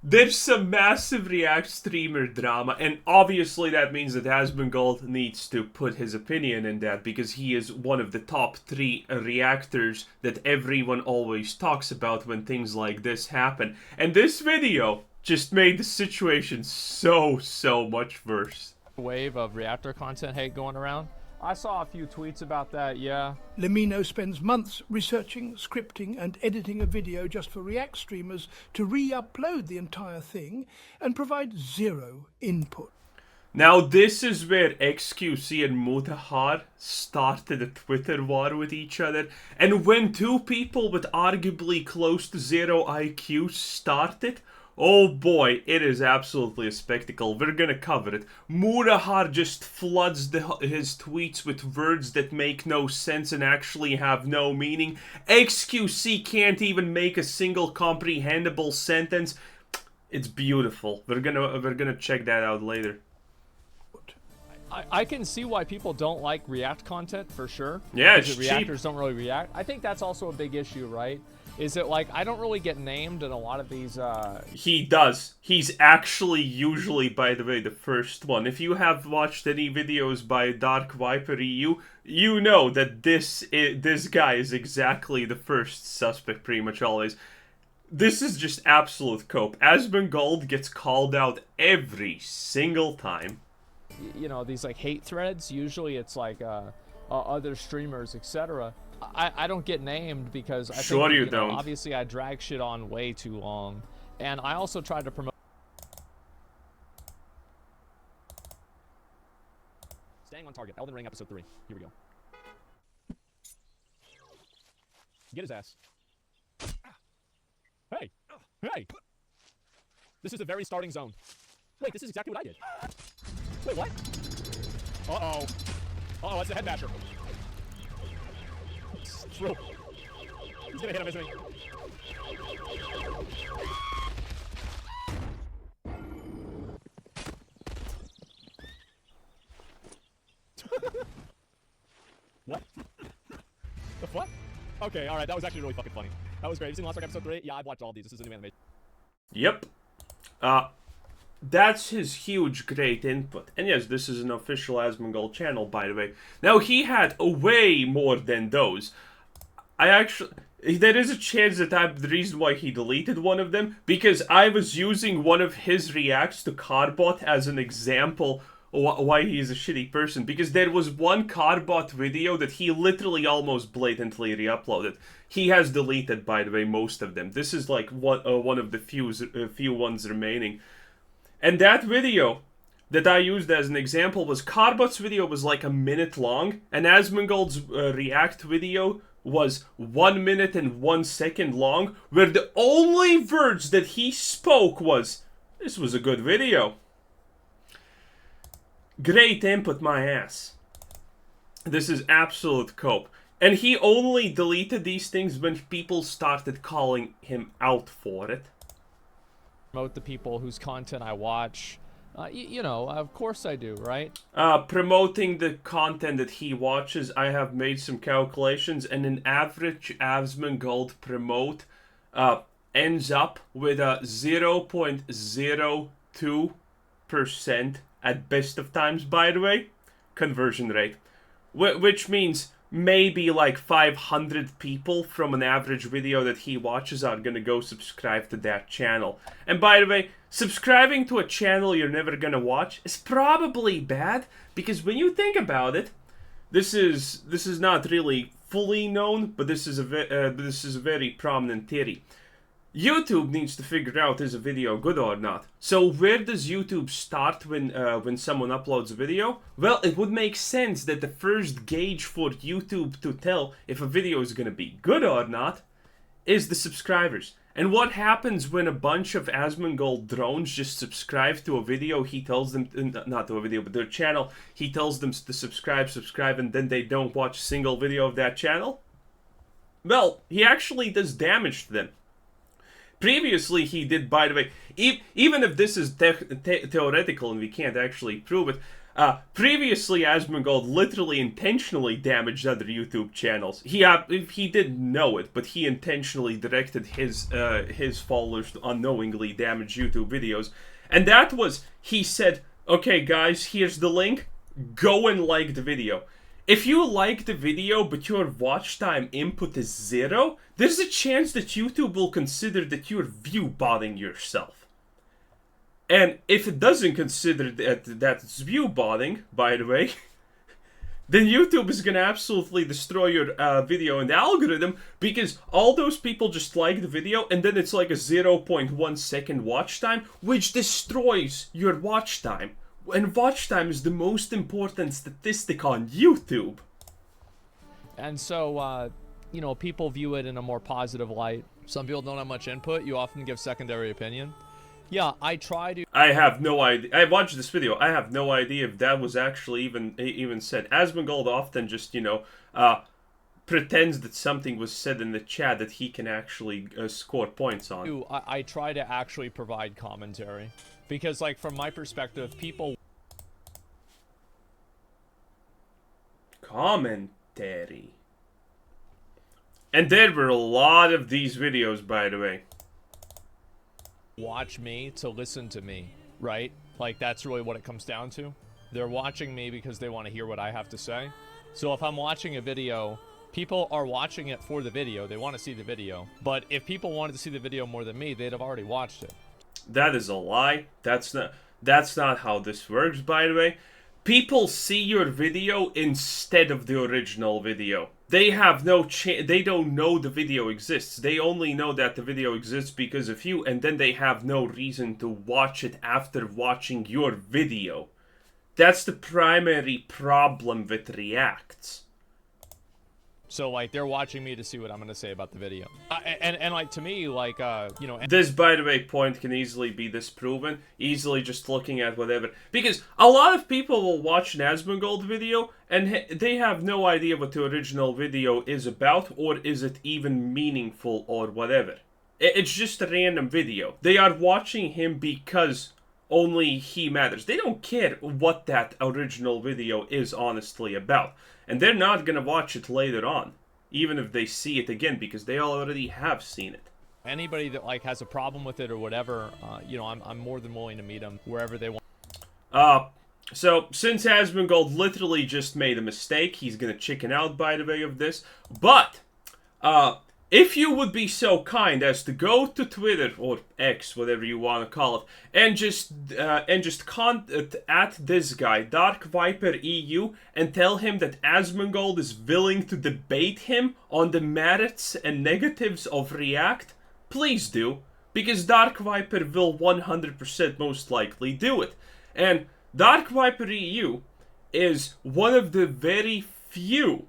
There's some massive React streamer drama, and obviously that means that Asmongold needs to put his opinion in that because he is one of the top 3 reactors that everyone always talks about when things like this happen. And this video just made the situation so much worse. Wave of reactor content hate going around. I saw a few tweets about that, yeah. Lemino spends months researching, scripting and editing a video just for React streamers to re-upload the entire thing and provide zero input. Now this is where XQC and Mutahar started a Twitter war with each other, and when two people with arguably close to 0 IQ started, oh boy, it is absolutely a spectacle. We're gonna cover it. Mutahar just floods his tweets with words that make no sense and actually have no meaning. XQC can't even make a single comprehensible sentence. It's beautiful. We're gonna check that out later. I can see why people don't like React content for sure. Yeah, it's because reactors don't really react. I think that's also a big issue, right? Is it like I don't really get named in a lot of these He does. He's actually usually, by the way, the first one. If you have watched any videos by darkvipereu, you know that this guy is exactly the first suspect pretty much always. This is just absolute cope. Asmongold gets called out every single time. you know, these like hate threads. Usually it's like other streamers, etc. I don't get named because I sure think, you know, don't. obviously I drag shit on way too long, and I also tried to promote. Staying on target. Elden Ring episode 3. Here we go. Get his ass. Hey! Hey! This is the very starting zone. Wait, this is exactly what I did. Wait, what? Uh-oh. Uh-oh, that's the head basher. It's true. He's gonna hit him, isn't he? What? The fuck? Okay, alright, that was actually really fucking funny. That was great. You seen Lost Ark episode 3? Yeah, I've watched all these. This is a new animation. Yep. That's his huge, great input. And yes, this is an official Asmongold channel, by the way. Now, he had way more than those. There is a chance that the reason why he deleted one of them, because I was using one of his reacts to Carbot as an example why he is a shitty person. Because there was one Carbot video that he literally almost blatantly re-uploaded. He has deleted, by the way, most of them. This is like one of the few ones remaining. And that video that I used as an example was Carbot's video was like a minute long, and Asmongold's React video was 1 minute and 1 second long, where the only words that he spoke was, "This was a good video." Great input, my ass. This is absolute cope. And he only deleted these things when people started calling him out for it. Promote the people whose content I watch. You know, of course I do, right? Promoting the content that he watches, I have made some calculations, and an average Asmongold promote ends up with a 0.02% at best of times, by the way, conversion rate. Which means maybe like 500 people from an average video that he watches are gonna go subscribe to that channel. And by the way, subscribing to a channel you're never gonna watch is probably bad, because when you think about it, this is not really fully known, but this is a very prominent theory. YouTube needs to figure out is a video good or not. So where does YouTube start when someone uploads a video? Well, it would make sense that the first gauge for YouTube to tell if a video is going to be good or not is the subscribers. And what happens when a bunch of Asmongold drones just subscribe to a video? He tells them, not to a video, but their channel, he tells them to subscribe, and then they don't watch a single video of that channel? Well, he actually does damage to them. Previously, he did, by the way, even if this is theoretical and we can't actually prove it, Previously, Asmongold literally intentionally damaged other YouTube channels. He didn't know it, but he intentionally directed his followers to unknowingly damage YouTube videos. And that was, he said, okay guys, here's the link, go and like the video. If you like the video, but your watch time input is 0, there's a chance that YouTube will consider that you're view-botting yourself. And if it doesn't consider that it's view-botting, by the way, then YouTube is going to absolutely destroy your video in the algorithm, because all those people just like the video, and then it's like a 0.1 second watch time, which destroys your watch time. And watch time is the most important statistic on YouTube. And so, you know, people view it in a more positive light. Some people don't have much input. You often give secondary opinion. Yeah, I try to... I have no idea. I watched this video. I have no idea if that was actually even said. Asmongold often just, you know, pretends that something was said in the chat that he can actually score points on. I try to actually provide commentary. Because, like, from my perspective, people... Commentary. And there were a lot of these videos, by the way. Watch me to listen to me, right? Like, that's really what it comes down to. They're watching me because they want to hear what I have to say. So if I'm watching a video, people are watching it for the video. They want to see the video. But if people wanted to see the video more than me, they'd have already watched it. That is a lie. That's not how this works, by the way. People see your video instead of the original video. They have no they don't know the video exists. They only know that the video exists because of you, and then they have no reason to watch it after watching your video. That's the primary problem with reacts. So, like, they're watching me to see what I'm going to say about the video. And like, to me, like, you know... This, by the way, point can easily be disproven. Easily just looking at whatever. Because a lot of people will watch an Asmongold video, and they have no idea what the original video is about, or is it even meaningful, or whatever. It's just a random video. They are watching him because only he matters. They don't care what that original video is honestly about. And they're not gonna watch it later on, even if they see it again, because they already have seen it. Anybody that, like, has a problem with it or whatever, you know, I'm more than willing to meet them wherever they want. So, since Asmongold literally just made a mistake, he's gonna chicken out, by the way, of this. But, if you would be so kind as to go to Twitter, or X, whatever you want to call it, and just contact at this guy, darkvipereu, and tell him that Asmongold is willing to debate him on the merits and negatives of React, please do, because Dark Viper will 100% most likely do it. And darkvipereu is one of the very few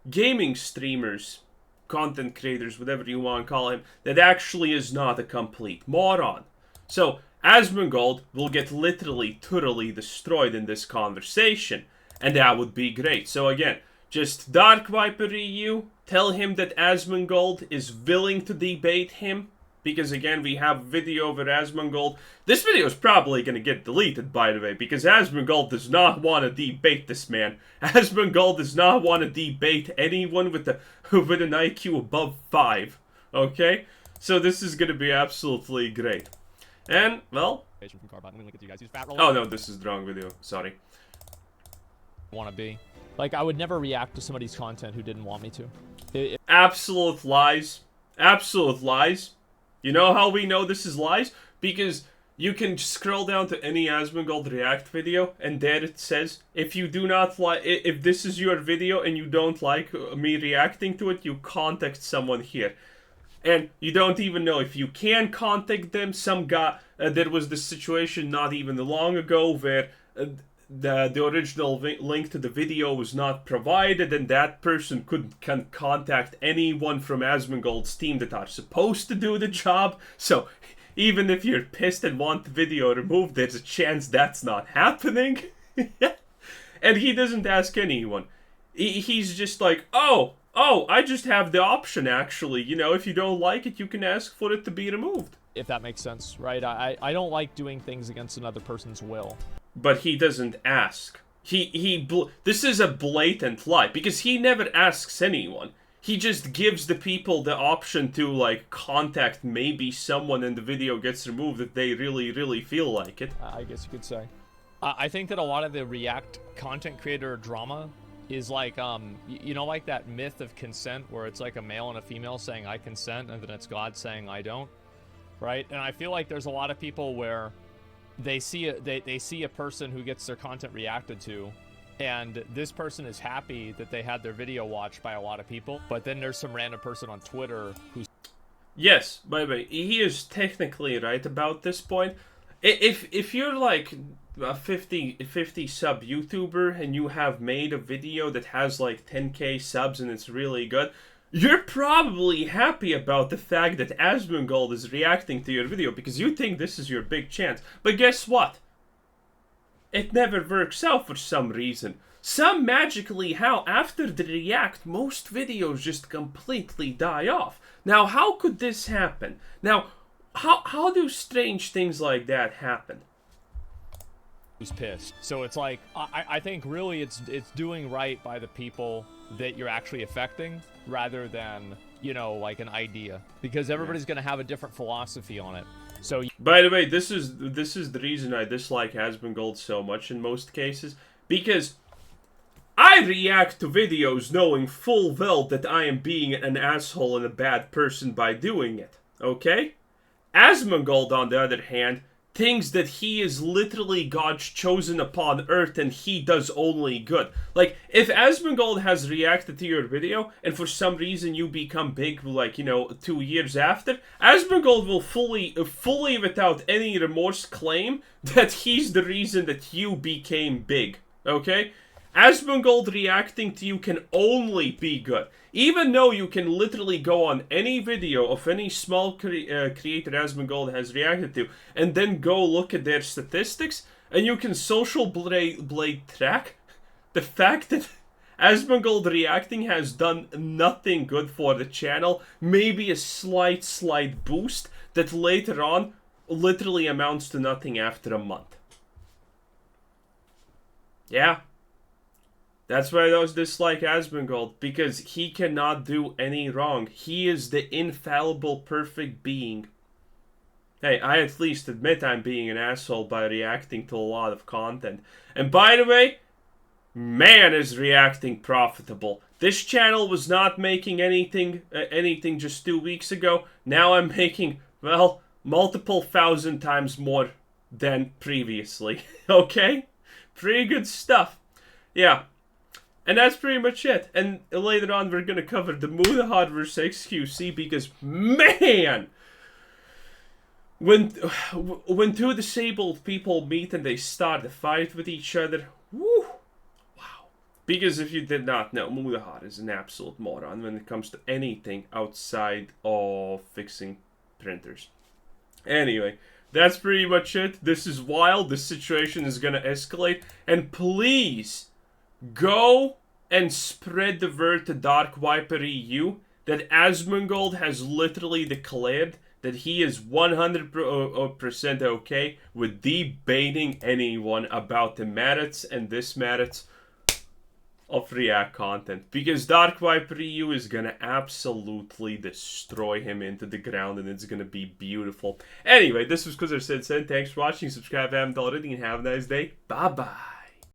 gaming streamers, content creators, whatever you want to call him, that actually is not a complete moron. So, Asmongold will get literally, thoroughly destroyed in this conversation, and that would be great. So again, just darkvipereu, tell him that Asmongold is willing to debate him, because again, we have a video over Asmongold. This video is probably going to get deleted, by the way, because Asmongold does not want to debate this man. Asmongold does not want to debate anyone with an IQ above 5. Okay? So this is going to be absolutely great. And, well... Oh no, this is the wrong video. Sorry. Want to be. Like, I would never react to somebody's content who didn't want me to. Absolute lies. Absolute lies. You know how we know this is lies? Because you can scroll down to any Asmongold React video, and there it says, if you do not like, if this is your video and you don't like me reacting to it, you contact someone here. And you don't even know if you can contact them. Some guy, there was this situation not even long ago where the original link to the video was not provided, and that person can contact anyone from Asmongold's team that are supposed to do the job. So even if you're pissed and want the video removed, there's a chance that's not happening. And he doesn't ask anyone. He's just like, oh, I just have the option, actually. You know, if you don't like it, you can ask for it to be removed. If that makes sense, right? I don't like doing things against another person's will. But he doesn't ask. This is a blatant lie, because he never asks anyone. He just gives the people the option to, like, contact maybe someone and the video gets removed if they really, really feel like it. I guess you could say. I think that a lot of the React content creator drama is like, you know, like that myth of consent where it's like a male and a female saying I consent and then it's God saying I don't, right? And I feel like there's a lot of people where they see they see a person who gets their content reacted to, and this person is happy that they had their video watched by a lot of people, but then there's some random person on Twitter who's... Yes, by the way, he is technically right about this point. If you're like a 50 sub YouTuber and you have made a video that has like 10k subs and it's really good, you're probably happy about the fact that Asmongold is reacting to your video because you think this is your big chance. But guess what? It never works out for some reason. Some magically how after the react, most videos just completely die off. Now, how could this happen? Now, how do strange things like that happen? Who's pissed. So it's like, I think really it's doing right by the people that you're actually affecting rather than, you know, like an idea. Because everybody's going to have a different philosophy on it. So, by the way, this is the reason I dislike Asmongold so much in most cases. Because I react to videos knowing full well that I am being an asshole and a bad person by doing it. Okay? Asmongold, on the other hand, thinks that he is literally God's chosen upon earth and he does only good. Like, if Asmongold has reacted to your video and for some reason you become big, like, you know, 2 years after, Asmongold will fully without any remorse claim that he's the reason that you became big. Okay? Asmongold reacting to you can only be good. Even though you can literally go on any video of any small creator Asmongold has reacted to, and then go look at their statistics, and you can social blade track the fact that Asmongold reacting has done nothing good for the channel, maybe a slight boost that later on literally amounts to nothing after a month. Yeah. That's why I dislike Asmongold, because he cannot do any wrong. He is the infallible, perfect being. Hey, I at least admit I'm being an asshole by reacting to a lot of content. And by the way, man, is reacting profitable. This channel was not making anything just 2 weeks ago. Now I'm making, well, multiple thousand times more than previously. Okay? Pretty good stuff. Yeah. And that's pretty much it. And later on, we're going to cover the utahar versus XQC because, man, when two disabled people meet and they start a fight with each other, woo, wow. Because if you did not know, utahar is an absolute moron when it comes to anything outside of fixing printers. Anyway, that's pretty much it. This is wild. This situation is going to escalate. And please... go and spread the word to darkvipereu that Asmongold has literally declared that he is 100% okay with debating anyone about the merits and dismerits of React content. Because darkvipereu is gonna absolutely destroy him into the ground and it's gonna be beautiful. Anyway, this was Kuzar Said. Thanks for watching. Subscribe if you haven't already and have a nice day. Bye-bye.